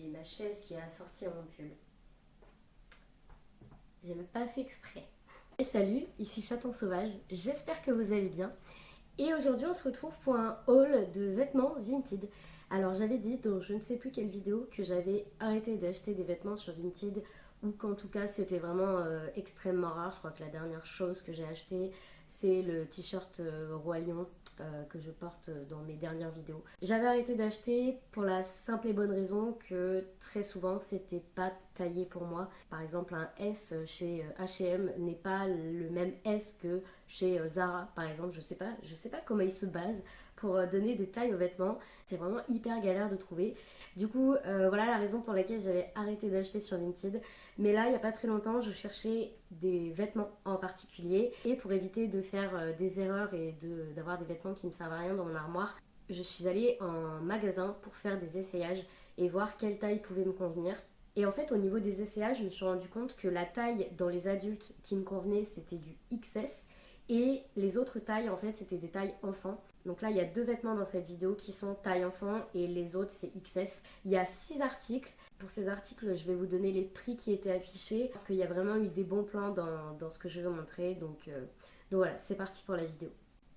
j'ai ma chaise qui a sorti mon pull. J'ai même pas fait exprès. Et salut, ici Chaton Sauvage, j'espère que vous allez bien. Et aujourd'hui on se retrouve pour un haul de vêtements Vinted. Alors j'avais dit dans je ne sais plus quelle vidéo que j'avais arrêté d'acheter des vêtements sur Vinted, ou qu'en tout cas c'était vraiment extrêmement rare. Je crois que la dernière chose que j'ai acheté c'est le t-shirt Roi Lion que je porte dans mes dernières vidéos. J'avais arrêté d'acheter pour la simple et bonne raison que très souvent c'était pas taillé pour moi. Par exemple un S chez H&M n'est pas le même S que chez Zara par exemple. Je sais pas comment ils se basent pour donner des tailles aux vêtements. C'est vraiment hyper galère de trouver. Du coup, voilà la raison pour laquelle j'avais arrêté d'acheter sur Vinted. Mais là, il n'y a pas très longtemps, je cherchais des vêtements en particulier. Et pour éviter de faire des erreurs et d'avoir des vêtements qui ne servent à rien dans mon armoire, je suis allée en magasin pour faire des essayages et voir quelle taille pouvait me convenir. Et en fait, au niveau des essayages, je me suis rendu compte que la taille dans les adultes qui me convenait, c'était du XS. Et les autres tailles, en fait, c'était des tailles enfants. Donc là, il y a 2 vêtements dans cette vidéo qui sont taille enfant et les autres, c'est XS. Il y a 6 articles. Pour ces articles, je vais vous donner les prix qui étaient affichés parce qu'il y a vraiment eu des bons plans dans ce que je vais vous montrer. Donc voilà, c'est parti pour la vidéo.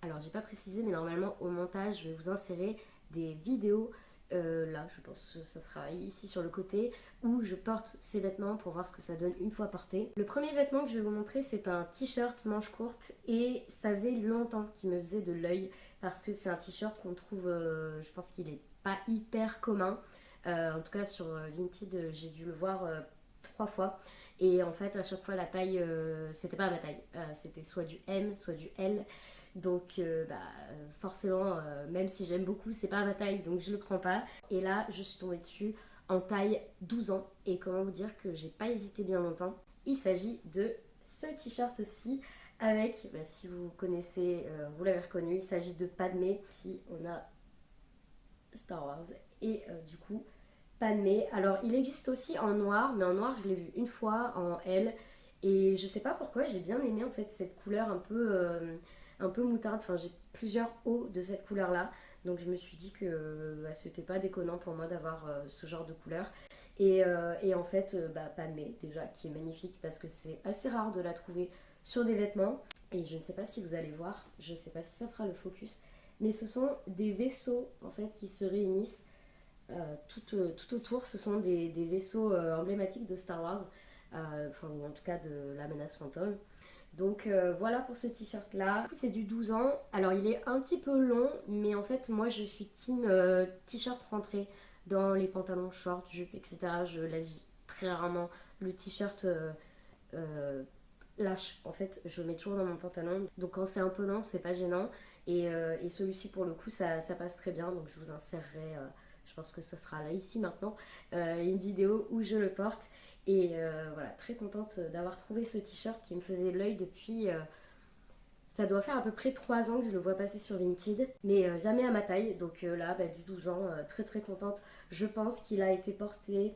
Alors, j'ai pas précisé, mais normalement, au montage, je vais vous insérer des vidéos. Là, je pense que ça sera ici sur le côté où je porte ces vêtements pour voir ce que ça donne une fois porté. Le premier vêtement que je vais vous montrer, c'est un t-shirt manche courte et ça faisait longtemps qu'il me faisait de l'œil parce que c'est un t-shirt qu'on trouve, je pense qu'il est pas hyper commun. En tout cas, sur Vinted, j'ai dû le voir 3 fois. Et en fait, à chaque fois, la taille, c'était pas ma taille. C'était soit du M, soit du L. Donc forcément, même si j'aime beaucoup, c'est pas ma taille, donc je le prends pas. Et là, je suis tombée dessus en taille 12 ans. Et comment vous dire que j'ai pas hésité bien longtemps. Il s'agit de ce t-shirt-ci avec, si vous connaissez, vous l'avez reconnu, il s'agit de Padmé. Ici, on a Star Wars. Et du coup, Padmé. Alors, il existe aussi en noir, mais en noir, je l'ai vu une fois en L. Et je sais pas pourquoi, j'ai bien aimé en fait cette couleur un peu moutarde. Enfin, j'ai plusieurs hauts de cette couleur-là. Donc, je me suis dit que c'était pas déconnant pour moi d'avoir ce genre de couleur. Et en fait, Padmé, déjà, qui est magnifique parce que c'est assez rare de la trouver sur des vêtements. Et je ne sais pas si vous allez voir, je ne sais pas si ça fera le focus, mais ce sont des vaisseaux en fait qui se réunissent tout autour. Ce sont des vaisseaux emblématiques de Star Wars, enfin en tout cas de la menace fantôme. Donc voilà pour ce t-shirt là. C'est du 12 ans. Alors il est un petit peu long, mais en fait moi je suis team t-shirt rentré dans les pantalons shorts, jupes, etc. Je laisse très rarement le t-shirt lâche. En fait, je le mets toujours dans mon pantalon. Donc quand c'est un peu long, c'est pas gênant. Et celui-ci, pour le coup, ça passe très bien. Donc je vous insérerai, je pense que ça sera là, ici, maintenant, une vidéo où je le porte. Et voilà, très contente d'avoir trouvé ce t-shirt qui me faisait l'œil depuis... ça doit faire à peu près 3 ans que je le vois passer sur Vinted, mais jamais à ma taille. Donc là, du 12 ans, très très contente. Je pense qu'il a été porté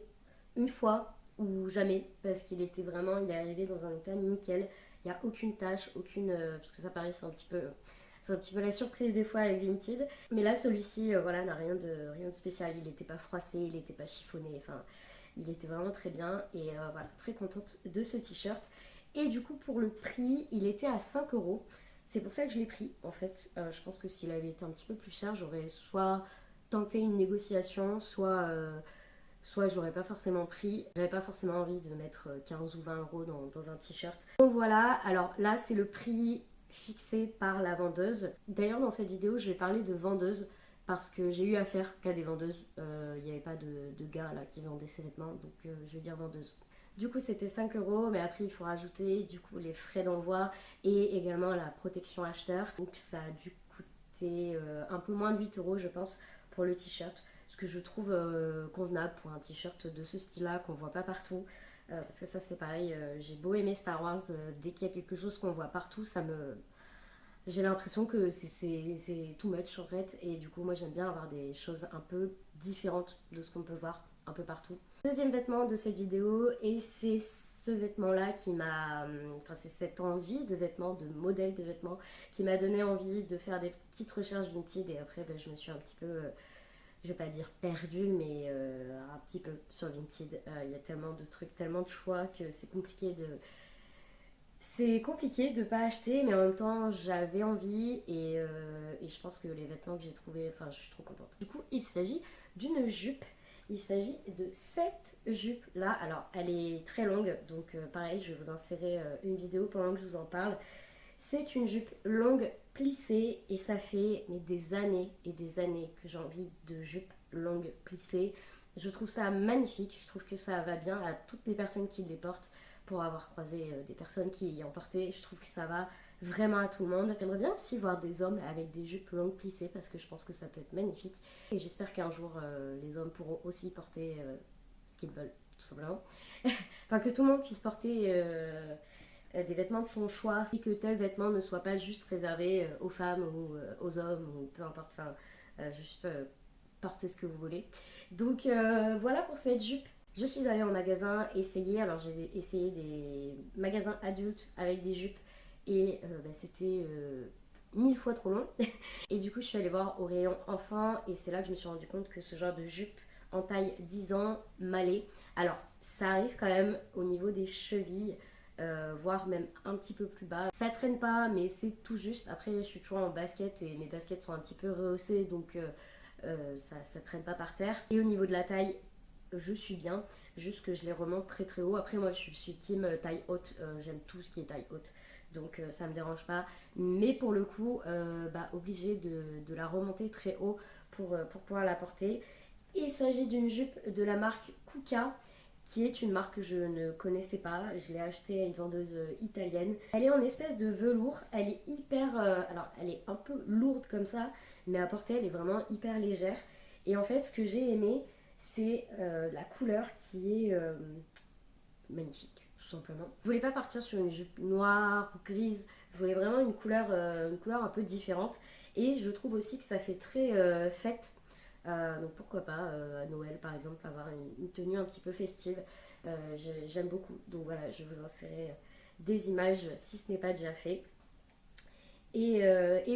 une fois ou jamais, parce qu'il était vraiment, il est arrivé dans un état nickel. Il n'y a aucune tache, aucune... parce que ça paraît, c'est un petit peu la surprise des fois avec Vinted. Mais là, celui-ci, voilà, n'a rien de spécial. Il n'était pas froissé, il n'était pas chiffonné. Enfin, il était vraiment très bien. Et voilà, très contente de ce t-shirt. Et du coup, pour le prix, il était à 5 euros. C'est pour ça que je l'ai pris, en fait. Je pense que s'il avait été un petit peu plus cher, j'aurais soit tenté une négociation, soit je l'aurais pas forcément pris. J'avais pas forcément envie de mettre 15 ou 20 euros dans un t-shirt. Donc voilà, alors là, c'est le prix fixée par la vendeuse. D'ailleurs, dans cette vidéo, je vais parler de vendeuse parce que j'ai eu affaire qu'à des vendeuses. Il n'y avait pas de gars là qui vendaient ces vêtements, donc je vais dire vendeuse. Du coup, c'était 5 euros, mais après, il faut rajouter du coup les frais d'envoi et également la protection acheteur. Donc, ça a dû coûter un peu moins de 8 euros, je pense, pour le t-shirt. Ce que je trouve convenable pour un t-shirt de ce style-là, qu'on voit pas partout. Parce que ça, c'est pareil, j'ai beau aimer Star Wars, dès qu'il y a quelque chose qu'on voit partout, j'ai l'impression que c'est too much en fait. Et du coup, moi, j'aime bien avoir des choses un peu différentes de ce qu'on peut voir un peu partout. Deuxième vêtement de cette vidéo, et c'est ce vêtement-là qui m'a... Enfin, c'est cette envie de vêtements, de modèle de vêtements, qui m'a donné envie de faire des petites recherches Vinted. Et après, je me suis un petit peu je vais pas dire perdu, mais un petit peu sur Vinted. Il y a tellement de trucs, tellement de choix que c'est compliqué de pas acheter, mais en même temps j'avais envie et je pense que les vêtements que j'ai trouvés, enfin je suis trop contente. Du coup il s'agit d'une jupe, il s'agit de cette jupe là. Alors elle est très longue, donc pareil je vais vous insérer une vidéo pendant que je vous en parle. C'est une jupe longue plissée et ça fait mais des années et des années que j'ai envie de jupe longue plissée. Je trouve ça magnifique, je trouve que ça va bien à toutes les personnes qui les portent. Pour avoir croisé des personnes qui y ont porté, je trouve que ça va vraiment à tout le monde. J'aimerais bien aussi voir des hommes avec des jupes longues plissées parce que je pense que ça peut être magnifique. Et j'espère qu'un jour les hommes pourront aussi porter ce qu'ils veulent, tout simplement. Enfin, que tout le monde puisse porter des vêtements de son choix et que tel vêtement ne soit pas juste réservé aux femmes ou aux hommes ou peu importe, enfin juste portez ce que vous voulez. Donc voilà pour cette jupe. Je suis allée en magasin essayer, alors j'ai essayé des magasins adultes avec des jupes et c'était 1000 fois trop long. Et du coup je suis allée voir au rayon enfant et c'est là que je me suis rendu compte que ce genre de jupe en taille 10 ans m'allait. Alors ça arrive quand même au niveau des chevilles, voire même un petit peu plus bas. Ça traîne pas mais c'est tout juste. Après je suis toujours en basket et mes baskets sont un petit peu rehaussées donc ça traîne pas par terre. Et au niveau de la taille, je suis bien, juste que je les remonte très très haut. Après moi je suis team taille haute, j'aime tout ce qui est taille haute. Donc ça me dérange pas. Mais pour le coup, obligé de la remonter très haut pour pouvoir la porter. Il s'agit d'une jupe de la marque Kuka, qui est une marque que je ne connaissais pas. Je l'ai achetée à une vendeuse italienne. Elle est en espèce de velours. Elle est hyper... alors, elle est un peu lourde comme ça, mais à porter, elle est vraiment hyper légère. Et en fait, ce que j'ai aimé, c'est la couleur qui est magnifique, tout simplement. Je voulais pas partir sur une jupe noire ou grise. Je voulais vraiment une couleur un peu différente. Et je trouve aussi que ça fait très fête. Donc pourquoi pas à Noël par exemple avoir une tenue un petit peu festive. J'aime beaucoup. Donc voilà, je vais vous insérer des images si ce n'est pas déjà fait. Et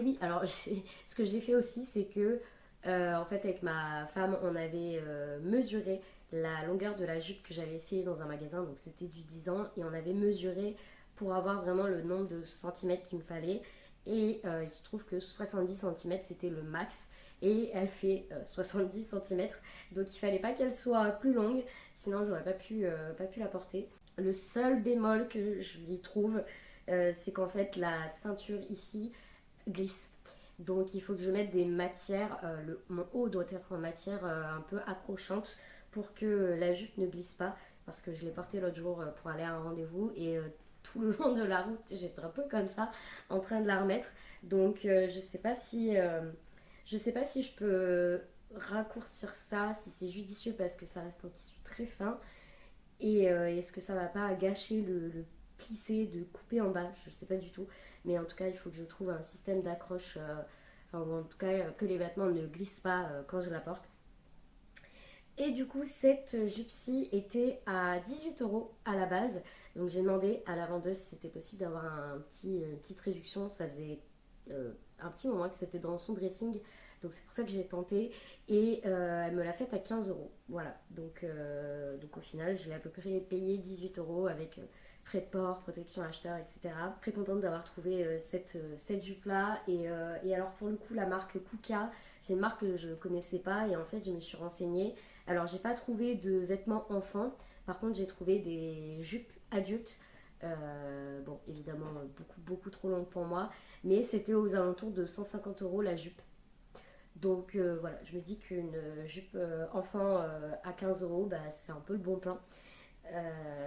oui, alors ce que j'ai fait aussi, c'est que en fait avec ma femme, on avait mesuré la longueur de la jupe que j'avais essayé dans un magasin, donc c'était du 10 ans, et on avait mesuré pour avoir vraiment le nombre de centimètres qu'il me fallait. Et il se trouve que 70 centimètres c'était le max, et elle fait 70 centimètres, donc il fallait pas qu'elle soit plus longue, sinon j'aurais pas pu la porter. Le seul bémol que je lui trouve, c'est qu'en fait la ceinture ici glisse. Donc il faut que je mette des matières, mon haut doit être en matière un peu accrochante pour que la jupe ne glisse pas. Parce que je l'ai portée l'autre jour pour aller à un rendez-vous et tout le long de la route j'étais un peu comme ça en train de la remettre. Donc je sais pas si je peux raccourcir ça, si c'est judicieux parce que ça reste un tissu très fin. Et est-ce que ça va pas gâcher le plissé de couper en bas? Je sais pas du tout. Mais en tout cas, il faut que je trouve un système d'accroche, enfin, ou en tout cas, que les vêtements ne glissent pas quand je la porte. Et du coup, cette jupe-ci était à 18 € à la base. Donc j'ai demandé à la vendeuse si c'était possible d'avoir une petite réduction. Ça faisait un petit moment que c'était dans son dressing. Donc c'est pour ça que j'ai tenté. Et elle me l'a faite à 15 €. Voilà. Donc au final, je l'ai à peu près payé 18 € avec frais de port, protection acheteur, etc. Très contente d'avoir trouvé cette jupe-là. Et alors pour le coup, la marque Kuka, c'est une marque que je ne connaissais pas. Et en fait, je me suis renseignée. Alors j'ai pas trouvé de vêtements enfants. Par contre, j'ai trouvé des jupes adultes. Bon, évidemment, beaucoup trop longues pour moi. Mais c'était aux alentours de 150 € la jupe. Donc voilà, je me dis qu'une jupe enfant à 15 €, bah, c'est un peu le bon plan.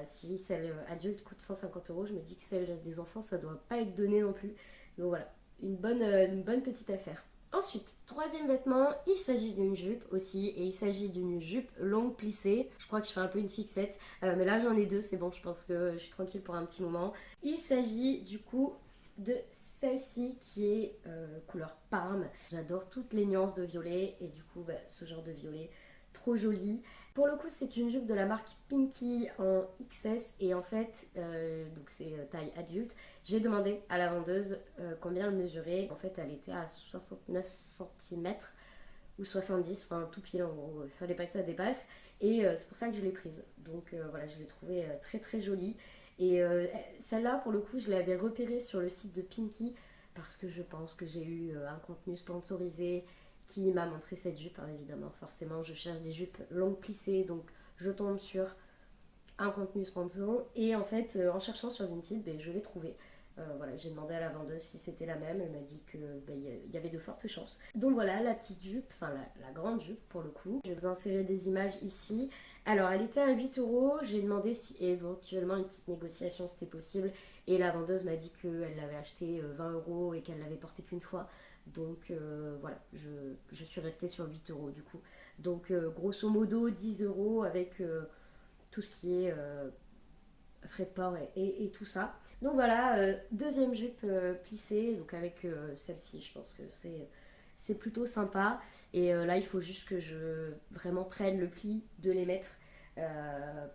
Si celle adulte coûte 150 €, je me dis que celle des enfants, ça doit pas être donné non plus. Donc voilà, une bonne petite affaire. Ensuite, troisième vêtement, il s'agit d'une jupe aussi, et il s'agit d'une jupe longue plissée. Je crois que je fais un peu une fixette, mais là j'en ai deux, c'est bon, je pense que je suis tranquille pour un petit moment. Il s'agit du coup de celle-ci qui est couleur parme. J'adore toutes les nuances de violet, et du coup ce genre de violet, trop joli. Pour le coup, c'est une jupe de la marque Pinky en XS et en fait, donc c'est taille adulte. J'ai demandé à la vendeuse combien elle mesurait. En fait, elle était à 69 centimètres. ou 70, enfin tout pile en gros, il fallait pas que ça dépasse. Et c'est pour ça que je l'ai prise. Donc voilà, je l'ai trouvée très très jolie. Et celle-là, pour le coup, je l'avais repérée sur le site de Pinky parce que je pense que j'ai eu un contenu sponsorisé qui m'a montré cette jupe, hein, évidemment. Forcément, je cherche des jupes longues plissées, donc je tombe sur un contenu sponsor. Et en fait, en cherchant sur Vinted, ben, je l'ai trouvé. Voilà, j'ai demandé à la vendeuse si c'était la même. Elle m'a dit que ben, y avait de fortes chances. Donc voilà, la petite jupe, enfin la grande jupe pour le coup. Je vais vous insérer des images ici. Alors, elle était à 8 euros. J'ai demandé si éventuellement une petite négociation c'était possible. Et la vendeuse m'a dit qu'elle l'avait acheté 20 euros et qu'elle l'avait porté qu'une fois. Donc voilà, je suis restée sur 8 euros du coup. Donc grosso modo 10 euros avec tout ce qui est frais de port et tout ça. Donc voilà, deuxième jupe plissée, donc avec celle-ci, je pense que c'est plutôt sympa. Et là, il faut juste que je vraiment prenne le pli de les mettre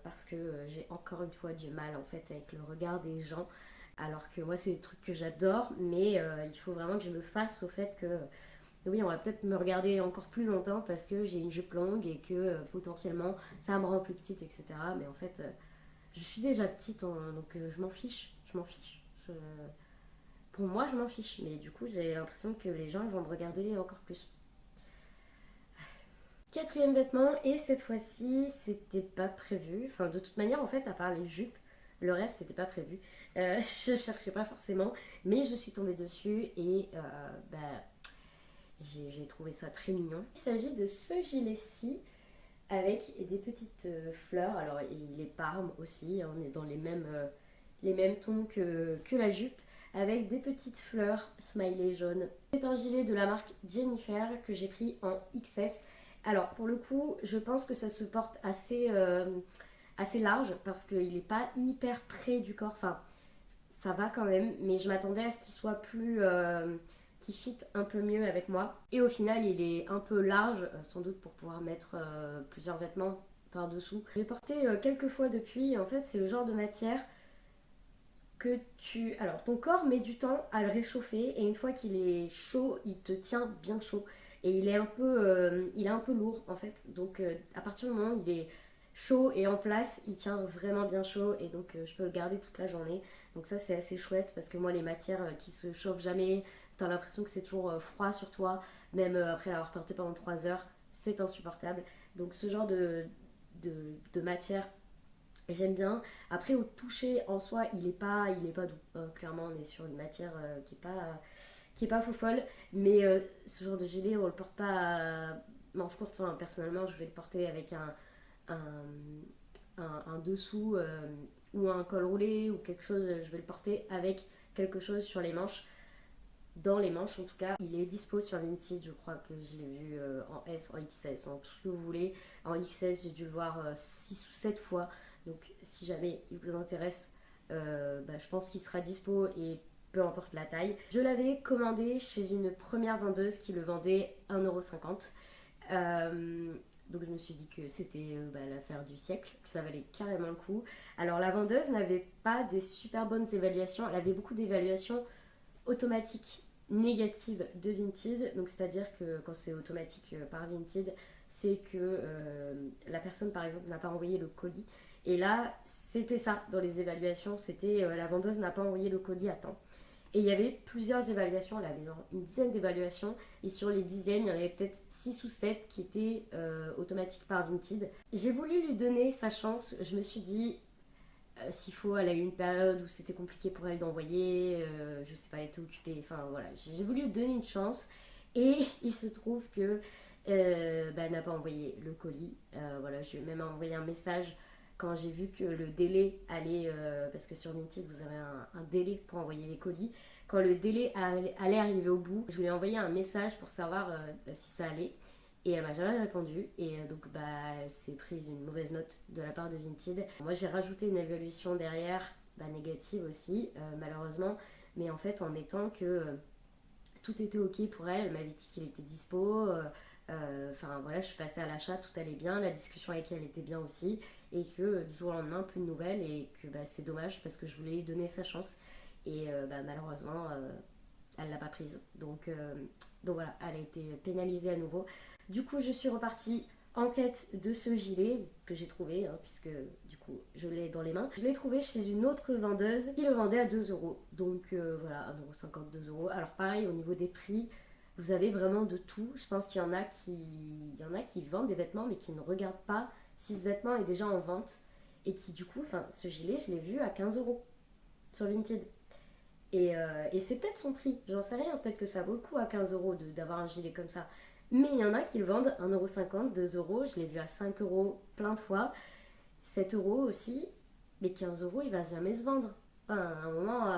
parce que j'ai encore une fois du mal en fait avec le regard des gens. Alors que moi, c'est des trucs que j'adore, mais il faut vraiment que je me fasse au fait que oui, on va peut-être me regarder encore plus longtemps parce que j'ai une jupe longue et que potentiellement ça me rend plus petite, etc. Mais en fait, je suis déjà petite, donc je m'en fiche. Je m'en fiche. Pour moi, je m'en fiche. Mais du coup, j'ai l'impression que les gens ils vont me regarder encore plus. Quatrième vêtement, et cette fois-ci, c'était pas prévu. Enfin, de toute manière, en fait, à part les jupes, le reste, c'était pas prévu. Je cherchais pas forcément, mais je suis tombée dessus et bah, j'ai trouvé ça très mignon. Il s'agit de ce gilet-ci avec des petites fleurs. Alors, il est parme aussi, hein, on est dans les mêmes tons que la jupe, avec des petites fleurs smiley jaune. C'est un gilet de la marque Jennifer que j'ai pris en XS. Alors, pour le coup, je pense que ça se porte assez large parce qu'il n'est pas hyper près du corps. Enfin, ça va quand même, mais je m'attendais à ce qu'il soit plus. Qui fit un peu mieux avec moi. Et au final, il est un peu large, sans doute pour pouvoir mettre plusieurs vêtements par-dessous. J'ai porté quelques fois depuis, et en fait, c'est le genre de matière que tu. Alors, ton corps met du temps à le réchauffer, et une fois qu'il est chaud, il te tient bien chaud. Et il est un peu lourd en fait. Donc, à partir du moment où il est chaud et en place, il tient vraiment bien chaud, et donc je peux le garder toute la journée. Donc, ça, c'est assez chouette parce que moi, les matières qui se chauffent jamais, t'as l'impression que c'est toujours froid sur toi, même après l'avoir porté pendant 3 heures, c'est insupportable. Donc, ce genre de matière j'aime bien. Après, au toucher en soi, il est pas doux. Clairement, on est sur une matière qui est pas faux folle. Mais ce genre de gilet, on le porte pas à manche courte. Enfin, personnellement, je vais le porter avec un, un dessous ou un col roulé ou quelque chose. Je vais le porter avec quelque chose sur les manches. Dans les manches en tout cas, il est dispo sur Vinted, je crois que je l'ai vu en S, en XS, en tout ce que vous voulez. En XS, j'ai dû le voir 6 ou 7 fois, donc si jamais il vous intéresse, bah, je pense qu'il sera dispo et peu importe la taille. Je l'avais commandé chez une première vendeuse qui le vendait 1,50 €. Donc je me suis dit que c'était bah, l'affaire du siècle, que ça valait carrément le coup. Alors la vendeuse n'avait pas des super bonnes évaluations, elle avait beaucoup d'évaluations automatique négative de Vinted. Donc c'est-à-dire que quand c'est automatique par Vinted, c'est que la personne par exemple n'a pas envoyé le colis. Et là, c'était ça dans les évaluations, c'était la vendeuse n'a pas envoyé le colis à temps. Et il y avait plusieurs évaluations, elle avait genre une dizaine d'évaluations, et sur les dizaines, il y en avait peut-être 6 ou 7 qui étaient automatiques par Vinted. J'ai voulu lui donner sa chance, je me suis dit, s'il faut, elle a eu une période où c'était compliqué pour elle d'envoyer, je sais pas, elle était occupée, enfin voilà, j'ai voulu lui donner une chance et il se trouve que bah, elle n'a pas envoyé le colis. Voilà, je lui ai même envoyé un message quand j'ai vu que le délai allait, parce que sur Vinted vous avez un délai pour envoyer les colis, quand le délai allait arriver au bout, je lui ai envoyé un message pour savoir si ça allait. Et elle m'a jamais répondu et donc bah elle s'est prise une mauvaise note de la part de Vinted. Moi j'ai rajouté une évaluation derrière, bah, négative aussi malheureusement, mais en fait en mettant que tout était ok pour elle, elle m'avait dit qu'il était dispo. Enfin voilà, je suis passée à l'achat, tout allait bien, la discussion avec elle était bien aussi, et que du jour au lendemain plus de nouvelles et que bah, c'est dommage parce que je voulais lui donner sa chance et bah, malheureusement elle l'a pas prise. Donc voilà, elle a été pénalisée à nouveau. Du coup, je suis repartie en quête de ce gilet que j'ai trouvé, hein, puisque du coup je l'ai dans les mains. Je l'ai trouvé chez une autre vendeuse qui le vendait à 2€. Donc voilà, 1,50€, 2€. Alors pareil, au niveau des prix, vous avez vraiment de tout. Je pense qu'il y en a qui vendent des vêtements mais qui ne regardent pas si ce vêtement est déjà en vente. Et qui du coup, enfin ce gilet, je l'ai vu à 15€ sur Vinted. Et c'est peut-être son prix, j'en sais rien, peut-être que ça vaut le coup à 15€ d'avoir un gilet comme ça. Mais il y en a qui le vendent 1,50€, 2€, je l'ai vu à 5€ plein de fois, 7€ aussi, mais 15€, il va jamais se vendre. Enfin, à un moment,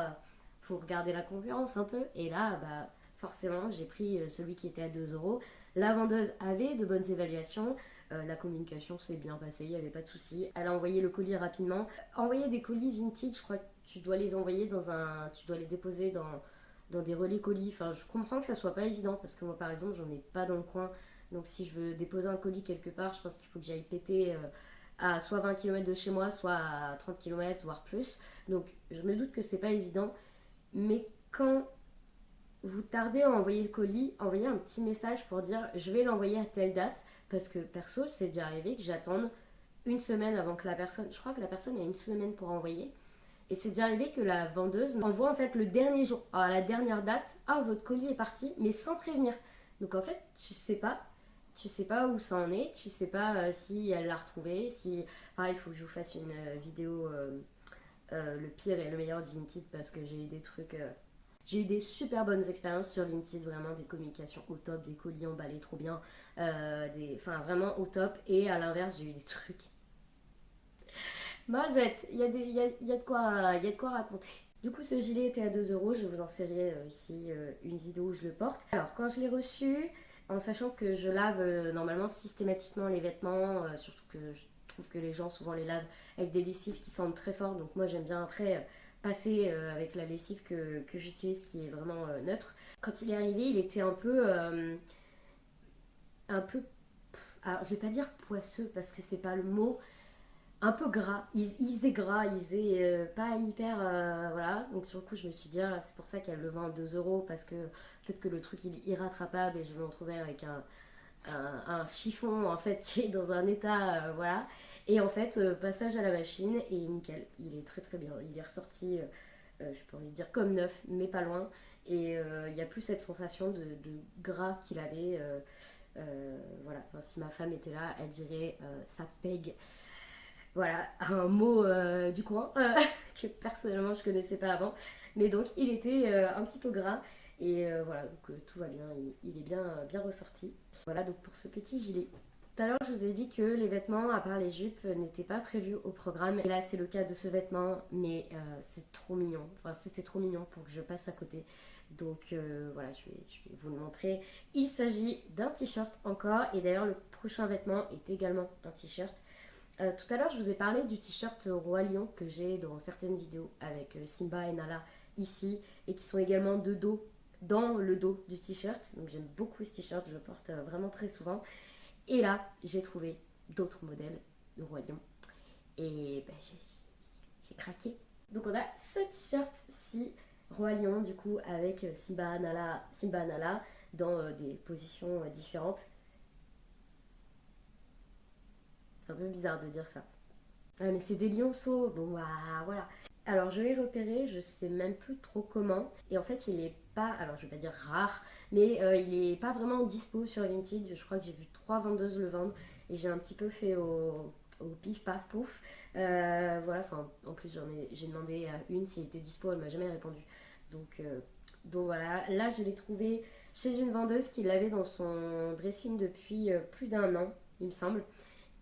faut regarder la concurrence un peu. Et là, bah, forcément, j'ai pris celui qui était à 2€. La vendeuse avait de bonnes évaluations. La communication s'est bien passée, il n'y avait pas de souci. Elle a envoyé le colis rapidement. Envoyer des colis vintage, je crois que tu dois les envoyer tu dois les déposer dans des relais colis. Enfin, je comprends que ça soit pas évident parce que moi, par exemple, j'en ai pas dans le coin. Donc, si je veux déposer un colis quelque part, je pense qu'il faut que j'aille péter à soit 20 km de chez moi, soit à 30 km, voire plus. Donc, je me doute que c'est pas évident. Mais quand vous tardez à envoyer le colis, envoyez un petit message pour dire je vais l'envoyer à telle date. Parce que perso, c'est déjà arrivé que j'attende une semaine avant que la personne. Je crois que la personne a une semaine pour envoyer. Et c'est déjà arrivé que la vendeuse envoie en fait le dernier jour, à la dernière date, ah votre colis est parti, mais sans prévenir. Donc en fait, tu sais pas où ça en est, tu sais pas si elle l'a retrouvé, si. Pareil, il faut que je vous fasse une vidéo le pire et le meilleur de Vinted parce que j'ai eu des trucs. J'ai eu des super bonnes expériences sur Vinted, vraiment des communications au top, des colis emballés trop bien, enfin vraiment au top. Et à l'inverse, j'ai eu des trucs. Mazette, il y a de quoi raconter. Du coup, ce gilet était à 2€. Je vous insérerai ici une vidéo où je le porte. Alors, quand je l'ai reçu, en sachant que je lave normalement systématiquement les vêtements, surtout que je trouve que les gens souvent les lavent avec des lessives qui sentent très fort. Donc, moi, j'aime bien après passer avec la lessive que j'utilise qui est vraiment neutre. Quand il est arrivé, il était un peu. Alors, je vais pas dire poisseux parce que c'est pas le mot, un peu gras. Il faisait gras, il faisait pas hyper. Voilà. Donc sur le coup, je me suis dit, ah, c'est pour ça qu'elle le vend à 2€ parce que peut-être que le truc il est irrattrapable et je vais m'en trouver avec un chiffon en fait qui est dans un état. Voilà. Et en fait, passage à la machine et nickel. Il est très très bien. Il est ressorti, je peux envie de dire comme neuf, mais pas loin. Et il n'y a plus cette sensation de gras qu'il avait. Voilà. Enfin, si ma femme était là, elle dirait ça pègue. Voilà, un mot du coin que personnellement je connaissais pas avant. Mais donc il était un petit peu gras et voilà, donc tout va bien, il est bien ressorti. Voilà donc pour ce petit gilet. Tout à l'heure je vous ai dit que les vêtements, à part les jupes, n'étaient pas prévus au programme. Et là c'est le cas de ce vêtement, mais c'est trop mignon. Enfin c'était trop mignon pour que je passe à côté. Donc voilà, je vais vous le montrer. Il s'agit d'un t-shirt encore. Et d'ailleurs le prochain vêtement est également un t-shirt. Tout à l'heure, je vous ai parlé du t-shirt Roi Lion que j'ai dans certaines vidéos avec Simba et Nala ici et qui sont également de dos dans le dos du t-shirt. Donc j'aime beaucoup ce t-shirt, je le porte vraiment très souvent. Et là, j'ai trouvé d'autres modèles de Roi Lion et ben, j'ai craqué. Donc on a ce t-shirt-ci Roi Lion du coup avec Simba Nala dans des positions différentes. C'est un peu bizarre de dire ça. Ah, mais c'est des lionceaux. Bon, bah voilà. Alors, je l'ai repéré, je sais même plus trop comment. Et en fait, il est pas, alors je vais pas dire rare, mais il est pas vraiment dispo sur Vinted. Je crois que j'ai vu 3 vendeuses le vendre. Et j'ai un petit peu fait au pif paf pouf. Voilà, enfin, en plus, j'ai demandé à une s'il était dispo, elle m'a jamais répondu. Donc voilà, là je l'ai trouvé chez une vendeuse qui l'avait dans son dressing depuis plus d'1 an, il me semble.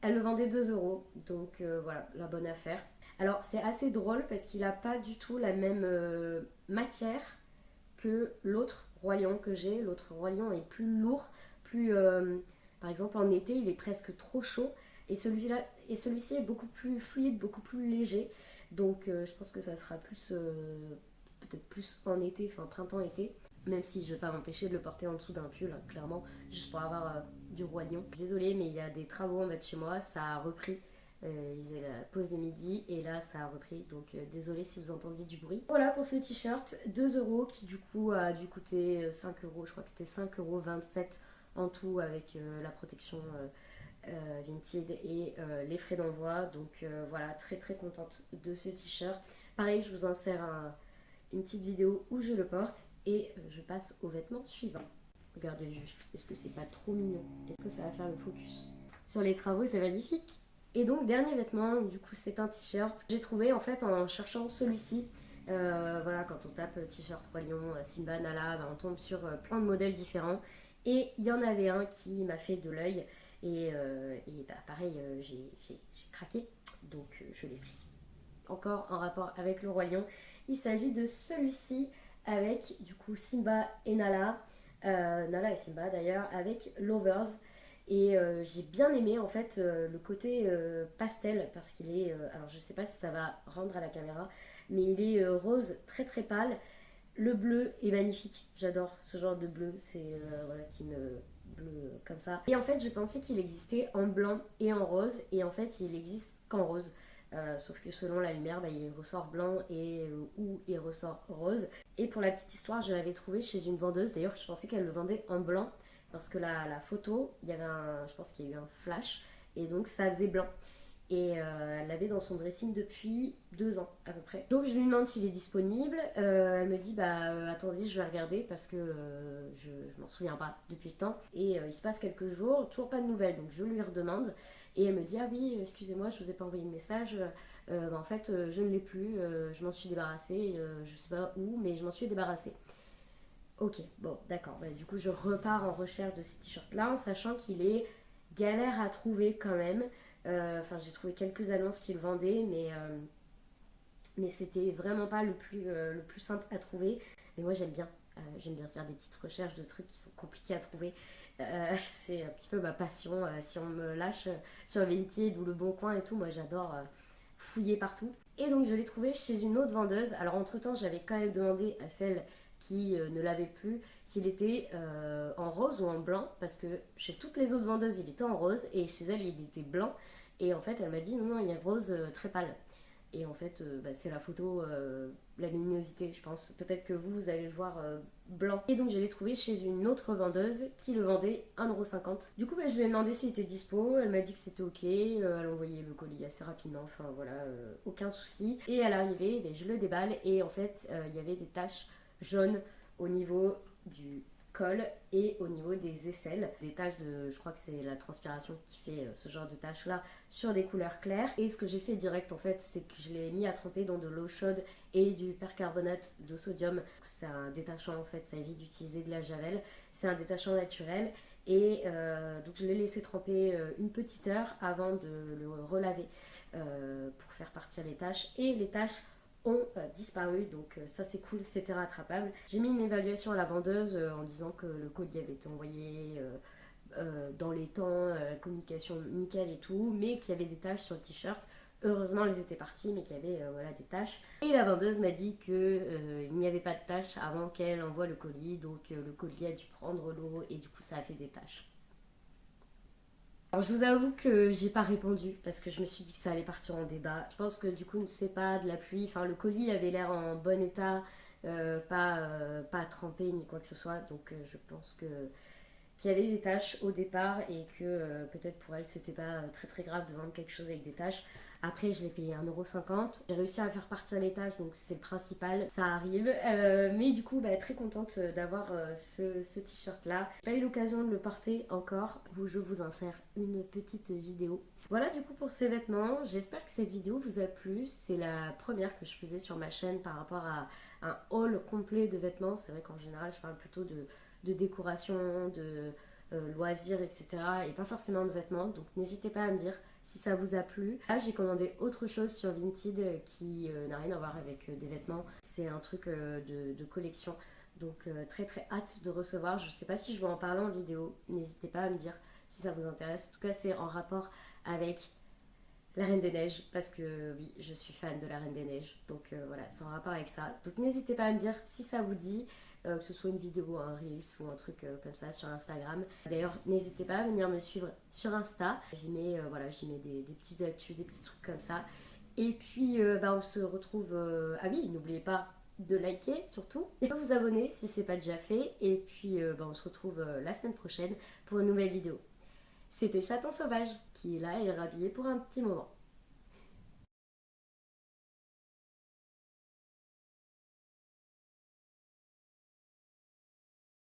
Elle le vendait 2€, donc voilà, la bonne affaire. Alors c'est assez drôle parce qu'il n'a pas du tout la même matière que l'autre Roi Lion que j'ai. L'autre Roi Lion est plus lourd, plus... par exemple en été il est presque trop chaud et celui-ci est beaucoup plus fluide, beaucoup plus léger. Donc je pense que ça sera plus... peut-être plus en été, enfin printemps-été. Même si je ne vais pas m'empêcher de le porter en dessous d'un pull, hein, clairement, juste pour avoir du Roi Lion. Désolée, mais il y a des travaux en bas de chez moi, ça a repris. Ils faisaient la pause de midi et là ça a repris, donc désolée si vous entendez du bruit. Voilà pour ce t-shirt, 2€ qui du coup a dû coûter 5€, je crois que c'était 5,27€ en tout avec la protection Vinted et les frais d'envoi. Donc voilà, très très contente de ce t-shirt. Pareil, je vous insère une petite vidéo où je le porte et je passe au vêtement suivant. Regardez juste, est-ce que c'est pas trop mignon? Est-ce que ça va faire le focus sur les travaux? C'est magnifique. Et donc dernier vêtement, du coup c'est un t-shirt que j'ai trouvé en fait en cherchant celui-ci. Voilà, quand on tape t-shirt Roi Lion, Simba, Nala, on tombe sur plein de modèles différents. Et il y en avait un qui m'a fait de l'œil. Et pareil, j'ai craqué, donc je l'ai pris. Encore en rapport avec le Roi Lion. Il s'agit de celui-ci avec du coup Simba et Nala. Nala et Simba d'ailleurs, avec Lovers. Et j'ai bien aimé en fait le côté pastel parce qu'il est, alors je sais pas si ça va rendre à la caméra, mais il est rose très très pâle. Le bleu est magnifique, j'adore ce genre de bleu, c'est voilà, team bleu comme ça. Et en fait je pensais qu'il existait en blanc et en rose, et en fait il existe qu'en rose. Sauf que selon la lumière, il ressort blanc et ou il ressort rose. Et pour la petite histoire, je l'avais trouvé chez une vendeuse. D'ailleurs, je pensais qu'elle le vendait en blanc parce que la photo, il y avait je pense qu'il y a eu un flash et donc ça faisait blanc. Et elle l'avait dans son dressing depuis 2 ans à peu près. Donc je lui demande s'il est disponible. Elle me dit attendez, je vais regarder parce que je m'en souviens pas depuis le temps. Et il se passe quelques jours, toujours pas de nouvelles. Donc je lui redemande. Et elle me dit ah oui, excusez-moi, je vous ai pas envoyé de message. En fait, je ne l'ai plus. Je m'en suis débarrassée. Je sais pas où, mais je m'en suis débarrassée. Ok, bon, d'accord. Du coup, je repars en recherche de ce t-shirt-là en sachant qu'il est galère à trouver quand même. Enfin, j'ai trouvé quelques annonces qui le vendaient, mais c'était vraiment pas le plus simple à trouver. Mais moi, j'aime bien. J'aime bien faire des petites recherches de trucs qui sont compliqués à trouver. C'est un petit peu ma passion. Si on me lâche sur Vinted ou Le Bon Coin et tout, moi, j'adore fouiller partout. Et donc, je l'ai trouvé chez une autre vendeuse. Alors, entre-temps, j'avais quand même demandé à celle qui ne l'avait plus s'il était en rose ou en blanc, parce que chez toutes les autres vendeuses il était en rose et chez elle il était blanc, et en fait elle m'a dit non il est rose très pâle. Et en fait c'est la photo, la luminosité je pense, peut-être que vous allez le voir blanc. Et donc je l'ai trouvé chez une autre vendeuse qui le vendait 1,50€. Du coup je lui ai demandé s'il était dispo, elle m'a dit que c'était ok, elle a envoyé le colis assez rapidement, enfin voilà, aucun souci. Et à l'arrivée je le déballe et en fait il y avait des taches jaune au niveau du col et au niveau des aisselles. Des taches de, je crois que c'est la transpiration qui fait ce genre de taches là sur des couleurs claires. Et ce que j'ai fait direct en fait, c'est que je l'ai mis à tremper dans de l'eau chaude et du percarbonate de sodium. C'est un détachant en fait, ça évite d'utiliser de la javel. C'est un détachant naturel. Et donc je l'ai laissé tremper une petite heure avant de le relaver pour faire partir les taches. Et les taches ont disparu, donc ça c'est cool, c'était rattrapable. J'ai mis une évaluation à la vendeuse en disant que le colis avait été envoyé dans les temps, communication nickel et tout, mais qu'il y avait des taches sur le t-shirt. Heureusement elles étaient parties, mais qu'il y avait voilà, des taches. Et la vendeuse m'a dit qu'il n'y avait pas de taches avant qu'elle envoie le colis, donc le colis a dû prendre l'eau et du coup ça a fait des taches. Alors, je vous avoue que j'ai pas répondu parce que je me suis dit que ça allait partir en débat. Je pense que du coup, c'est pas de la pluie. Enfin, le colis avait l'air en bon état, pas trempé ni quoi que ce soit. Donc, je pense que qu'il y avait des taches au départ et que peut-être pour elle c'était pas très très grave de vendre quelque chose avec des taches. Après je l'ai payé 1,50€. J'ai réussi à faire partir les taches donc c'est le principal, ça arrive. Mais du coup très contente d'avoir ce t-shirt là. J'ai pas eu l'occasion de le porter encore, où je vous insère une petite vidéo. Voilà du coup pour ces vêtements, j'espère que cette vidéo vous a plu. C'est la première que je faisais sur ma chaîne par rapport à un haul complet de vêtements. C'est vrai qu'en général je parle plutôt de décoration, de loisirs, etc. Et pas forcément de vêtements. Donc n'hésitez pas à me dire si ça vous a plu. Là j'ai commandé autre chose sur Vinted qui n'a rien à voir avec des vêtements. C'est un truc de collection. Donc très très hâte de recevoir. Je sais pas si je vais en parler en vidéo. N'hésitez pas à me dire si ça vous intéresse. En tout cas c'est en rapport avec la Reine des Neiges, parce que oui, je suis fan de la Reine des Neiges, donc voilà, c'est en rapport avec ça. Donc n'hésitez pas à me dire si ça vous dit, que ce soit une vidéo, un Reels ou un truc comme ça sur Instagram. D'ailleurs, n'hésitez pas à venir me suivre sur Insta. J'y mets, voilà, j'y mets des petits actus, des petits trucs comme ça. Et puis, on se retrouve... Ah oui, n'oubliez pas de liker surtout, et de vous abonner si c'est pas déjà fait. Et puis on se retrouve la semaine prochaine pour une nouvelle vidéo. C'était Chaton Sauvage qui est là et est rhabillé pour un petit moment.